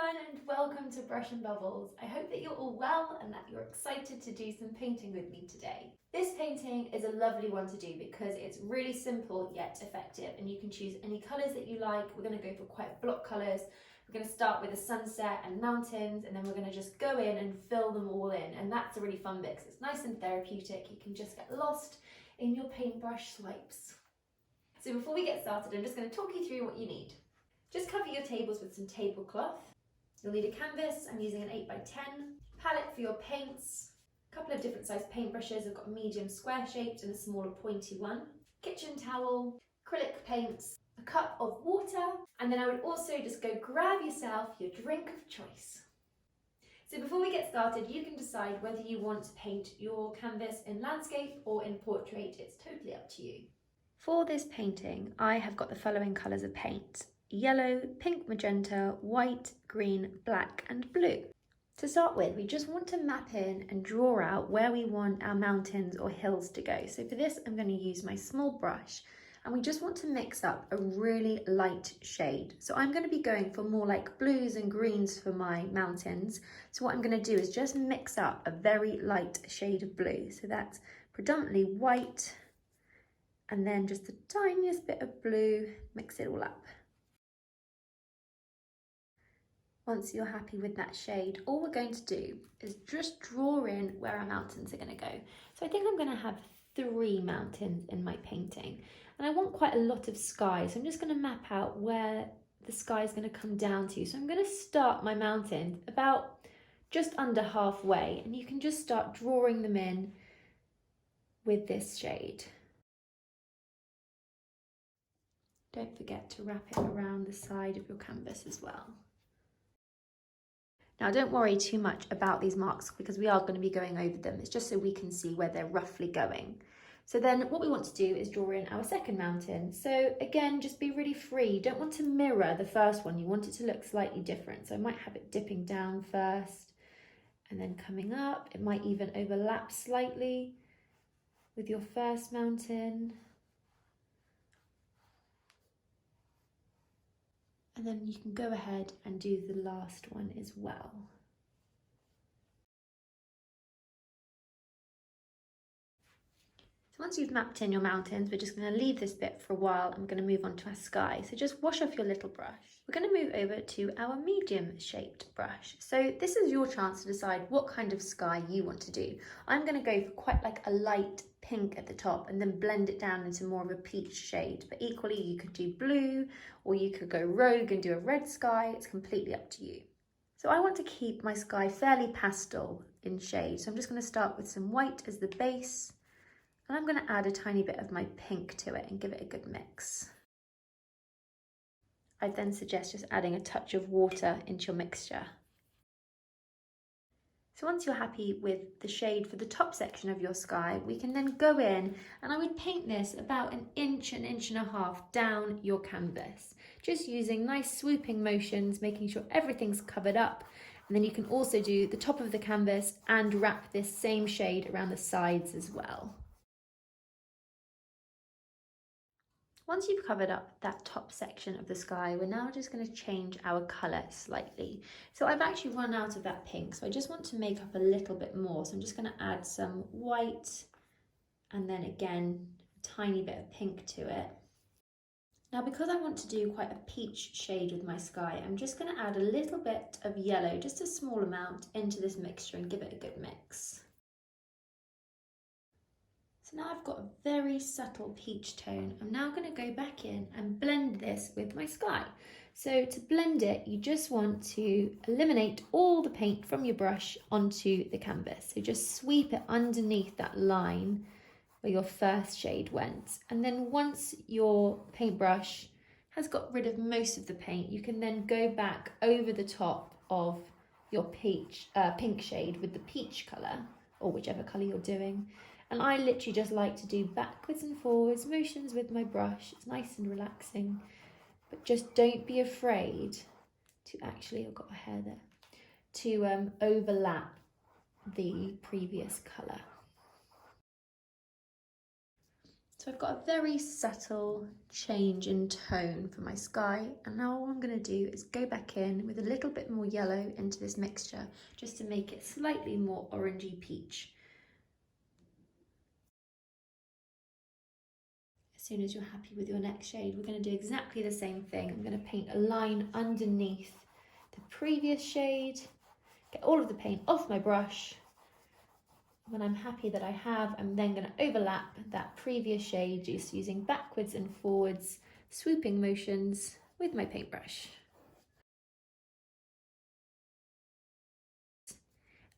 everyone and welcome to Brush and Bubbles. I hope that you're all well and that you're excited to do some painting with me today. This painting is a lovely one to do because it's really simple yet effective, and you can choose any colours that you like. We're going to go for quite block colours. We're going to start with a sunset and mountains, and then we're going to just go in and fill them all in, and that's a really fun bit because it's nice and therapeutic. You can just get lost in your paintbrush swipes. So before we get started, I'm just going to talk you through what you need. Just cover your tables with some tablecloth. You'll need a canvas. I'm using an 8x10, palette for your paints, a couple of different size paintbrushes. I've got a medium square shaped and a smaller pointy one, kitchen towel, acrylic paints, a cup of water, and then I would also just go grab yourself your drink of choice. So before we get started, you can decide whether you want to paint your canvas in landscape or in portrait. It's totally up to you. For this painting, I have got the following colours of paint: yellow, pink, magenta, white, green, black and blue. To start with, we just want to map in and draw out where we want our mountains or hills to go. So for this, I'm going to use my small brush, and we just want to mix up a really light shade. So I'm going to be going for more like blues and greens for my mountains. So what I'm going to do is just mix up a very light shade of blue. So that's predominantly white, and then just the tiniest bit of blue, mix it all up. Once you're happy with that shade, all we're going to do is just draw in where our mountains are going to go. So I think I'm going to have 3 mountains in my painting, and I want quite a lot of sky. So I'm just going to map out where the sky is going to come down to. So I'm going to start my mountain about just under halfway, and you can just start drawing them in with this shade. Don't forget to wrap it around the side of your canvas as well. Now don't worry too much about these marks because we are going to be going over them. It's just so we can see where they're roughly going. So then what we want to do is draw in our second mountain. So again, just be really free. You don't want to mirror the first one. You want it to look slightly different. So I might have it dipping down first and then coming up. It might even overlap slightly with your first mountain. And then you can go ahead and do the last one as well. So once you've mapped in your mountains, we're just going to leave this bit for a while. I'm going to move on to our sky. So just wash off your little brush. We're going to move over to our medium shaped brush. So this is your chance to decide what kind of sky you want to do. I'm going to go for quite like a light pink at the top and then blend it down into more of a peach shade. But equally, you could do blue, or you could go rogue and do a red sky. It's completely up to you. So I want to keep my sky fairly pastel in shade. So I'm just going to start with some white as the base. And I'm going to add a tiny bit of my pink to it and give it a good mix. I'd then suggest just adding a touch of water into your mixture. So once you're happy with the shade for the top section of your sky, we can then go in, and I would paint this about an inch and a half down your canvas, just using nice swooping motions, making sure everything's covered up. And then you can also do the top of the canvas and wrap this same shade around the sides as well. Once you've covered up that top section of the sky, we're now just going to change our colour slightly. So I've actually run out of that pink, so I just want to make up a little bit more. So I'm just going to add some white and then again a tiny bit of pink to it. Now because I want to do quite a peach shade with my sky, I'm just going to add a little bit of yellow, just a small amount, into this mixture and give it a good mix. So now I've got a very subtle peach tone. I'm now going to go back in and blend this with my sky. So to blend it, you just want to eliminate all the paint from your brush onto the canvas. So just sweep it underneath that line where your first shade went. And then once your paintbrush has got rid of most of the paint, you can then go back over the top of your pink shade with the peach colour, or whichever colour you're doing. And I literally just like to do backwards and forwards motions with my brush. It's nice and relaxing, but just don't be afraid to actually, I've got a hair there, to overlap the previous colour. So I've got a very subtle change in tone for my sky, and now all I'm going to do is go back in with a little bit more yellow into this mixture just to make it slightly more orangey peach. As soon as you're happy with your next shade, we're going to do exactly the same thing. I'm going to paint a line underneath the previous shade, get all of the paint off my brush. When I'm happy that I have, I'm then going to overlap that previous shade just using backwards and forwards swooping motions with my paintbrush.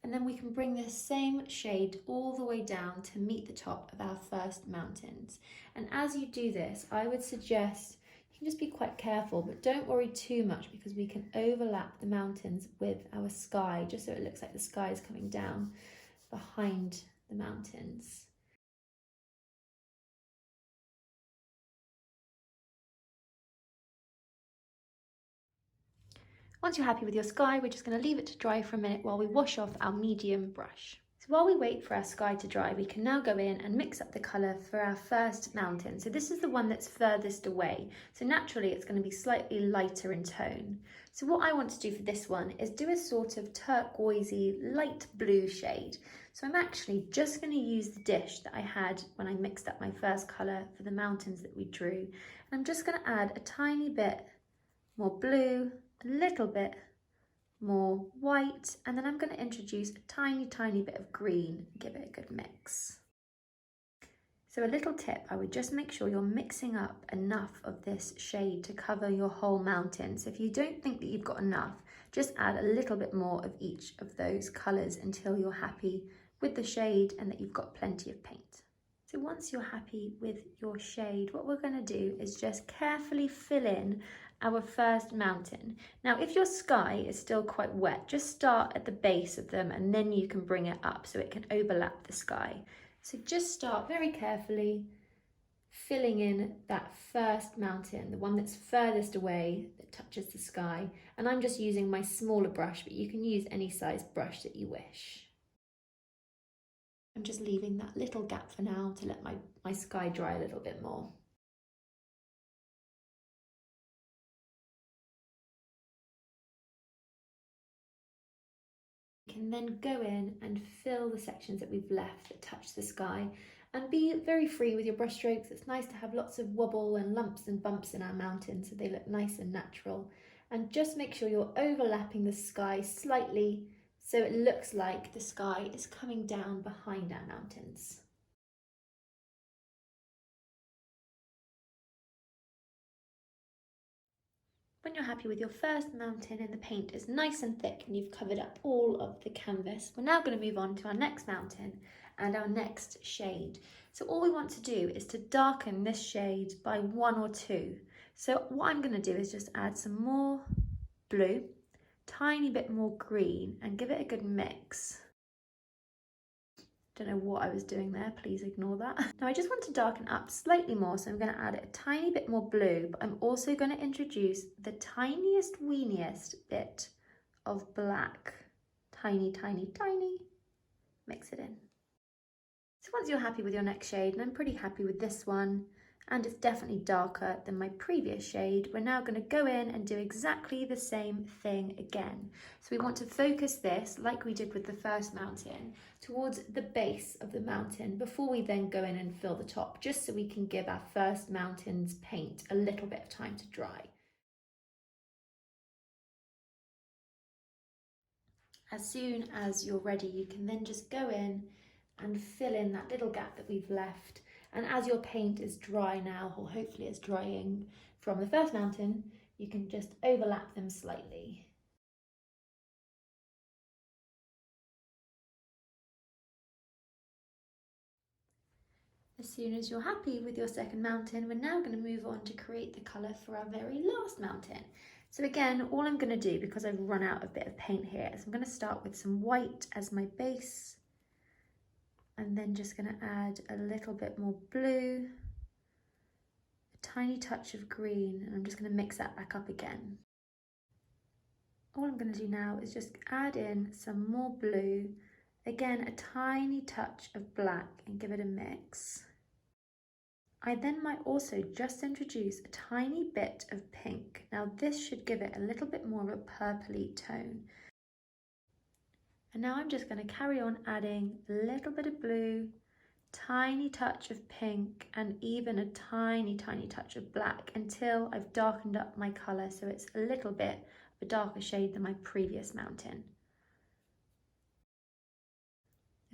And then we can bring this same shade all the way down to meet the top of our first mountains. And as you do this, I would suggest you can just be quite careful, but don't worry too much because we can overlap the mountains with our sky, just so it looks like the sky is coming down behind the mountains. Once you're happy with your sky, we're just going to leave it to dry for a minute while we wash off our medium brush. So while we wait for our sky to dry, we can now go in and mix up the colour for our first mountain. So this is the one that's furthest away. So naturally it's going to be slightly lighter in tone. So what I want to do for this one is do a sort of turquoisey light blue shade. So I'm actually just going to use the dish that I had when I mixed up my first colour for the mountains that we drew. And I'm just going to add a tiny bit more blue, a little bit more white, and then I'm going to introduce a tiny bit of green, give it a good mix. So a little tip, I would just make sure you're mixing up enough of this shade to cover your whole mountain. So if you don't think that you've got enough, just add a little bit more of each of those colours until you're happy with the shade and that you've got plenty of paint. So once you're happy with your shade, what we're going to do is just carefully fill in our first mountain. Now, if your sky is still quite wet, just start at the base of them and then you can bring it up so it can overlap the sky. So just start very carefully filling in that first mountain, the one that's furthest away that touches the sky. And I'm just using my smaller brush, but you can use any size brush that you wish. I'm just leaving that little gap for now to let my sky dry a little bit more. We can then go in and fill the sections that we've left that touch the sky and be very free with your brush strokes. It's nice to have lots of wobble and lumps and bumps in our mountains so they look nice and natural. And just make sure you're overlapping the sky slightly so it looks like the sky is coming down behind our mountains. When you're happy with your first mountain and the paint is nice and thick and you've covered up all of the canvas, we're now going to move on to our next mountain and our next shade. So all we want to do is to darken this shade by 1 or 2. So what I'm going to do is just add some more blue, tiny bit more green, and give it a good mix. Don't know what I was doing there, please ignore that. Now I just want to darken up slightly more, so I'm going to add a tiny bit more blue, but I'm also going to introduce the tiniest, weeniest bit of black. Tiny. Mix it in. So once you're happy with your next shade, and I'm pretty happy with this one, and it's definitely darker than my previous shade, we're now going to go in and do exactly the same thing again. So we want to focus this, like we did with the first mountain, towards the base of the mountain before we then go in and fill the top, just so we can give our first mountain's paint a little bit of time to dry. As soon as you're ready, you can then just go in and fill in that little gap that we've left. And as your paint is dry now, or hopefully it's drying from the first mountain, you can just overlap them slightly. As soon as you're happy with your second mountain, we're now going to move on to create the colour for our very last mountain. So again, all I'm going to do, because I've run out a bit of paint here, is I'm going to start with some white as my base, and then just going to add a little bit more blue, a tiny touch of green, and I'm just going to mix that back up again. All I'm going to do now is just add in some more blue, again a tiny touch of black, and give it a mix. I then might also just introduce a tiny bit of pink. Now this should give it a little bit more of a purpley tone. And now I'm just going to carry on adding a little bit of blue, tiny touch of pink, and even a tiny touch of black until I've darkened up my colour so it's a little bit of a darker shade than my previous mountain.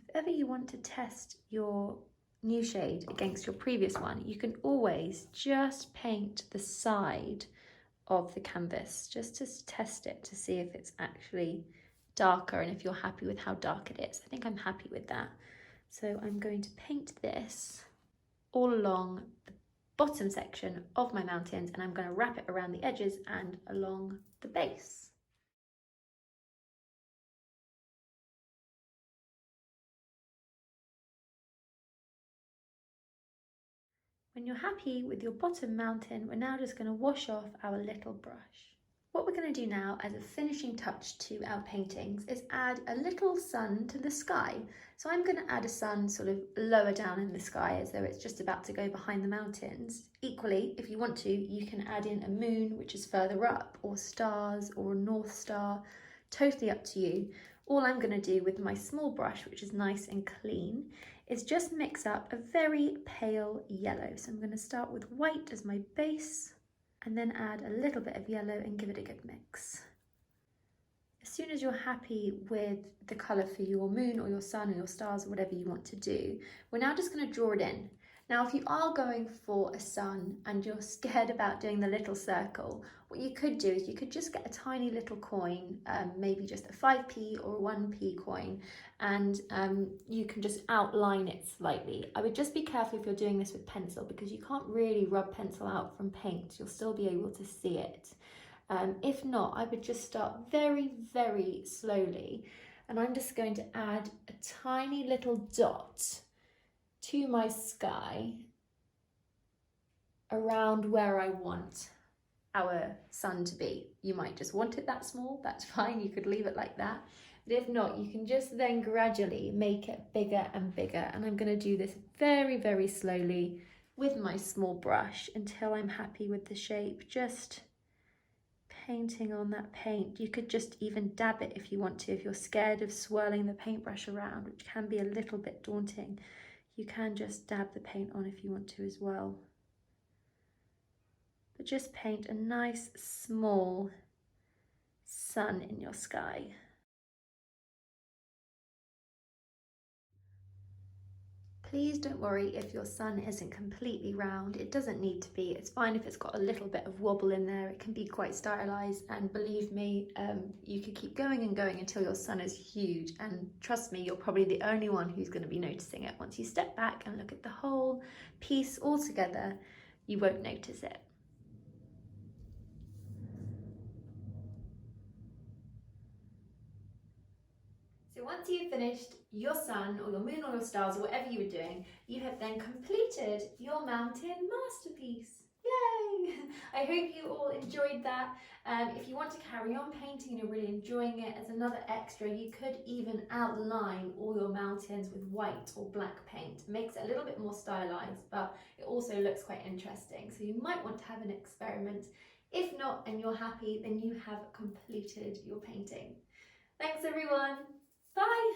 If ever you want to test your new shade against your previous one, you can always just paint the side of the canvas just to test it to see if it's actually darker and if you're happy with how dark it is. I think I'm happy with that. So I'm going to paint this all along the bottom section of my mountains, and I'm going to wrap it around the edges and along the base. When you're happy with your bottom mountain, we're now just going to wash off our little brush. What we're going to do now as a finishing touch to our paintings is add a little sun to the sky. So I'm going to add a sun sort of lower down in the sky as though it's just about to go behind the mountains. Equally, if you want to, you can add in a moon which is further up, or stars, or a north star, totally up to you. All I'm going to do with my small brush, which is nice and clean, is just mix up a very pale yellow. So I'm going to start with white as my base and then add a little bit of yellow and give it a good mix. As soon as you're happy with the colour for your moon or your sun or your stars or whatever you want to do, we're now just going to draw it in. Now, if you are going for a sun and you're scared about doing the little circle, what you could do is you could just get a tiny little coin, maybe just a 5p or a 1p coin, and you can just outline it slightly. I would just be careful if you're doing this with pencil because you can't really rub pencil out from paint. You'll still be able to see it. If not, I would just start very slowly, and I'm just going to add a tiny little dot to my sky around where I want our sun to be. You might just want it that small, that's fine, you could leave it like that. But if not, you can just then gradually make it bigger and bigger. And I'm going to do this very slowly with my small brush until I'm happy with the shape. Just painting on that paint. You could just even dab it if you want to, if you're scared of swirling the paintbrush around, which can be a little bit daunting. You can just dab the paint on if you want to as well. But just paint a nice small sun in your sky. Please don't worry if your sun isn't completely round. It doesn't need to be. It's fine if it's got a little bit of wobble in there. It can be quite stylized, and believe me, you could keep going and going until your sun is huge, and trust me, you're probably the only one who's going to be noticing it. Once you step back and look at the whole piece all together, you won't notice it. So once you've finished your sun or your moon or your stars or whatever you were doing, you have then completed your mountain masterpiece. Yay! I hope you all enjoyed that. If you want to carry on painting and you're really enjoying it, as another extra, you could even outline all your mountains with white or black paint. It makes it a little bit more stylized, but it also looks quite interesting. So you might want to have an experiment. If not, and you're happy, then you have completed your painting. Thanks everyone. Bye!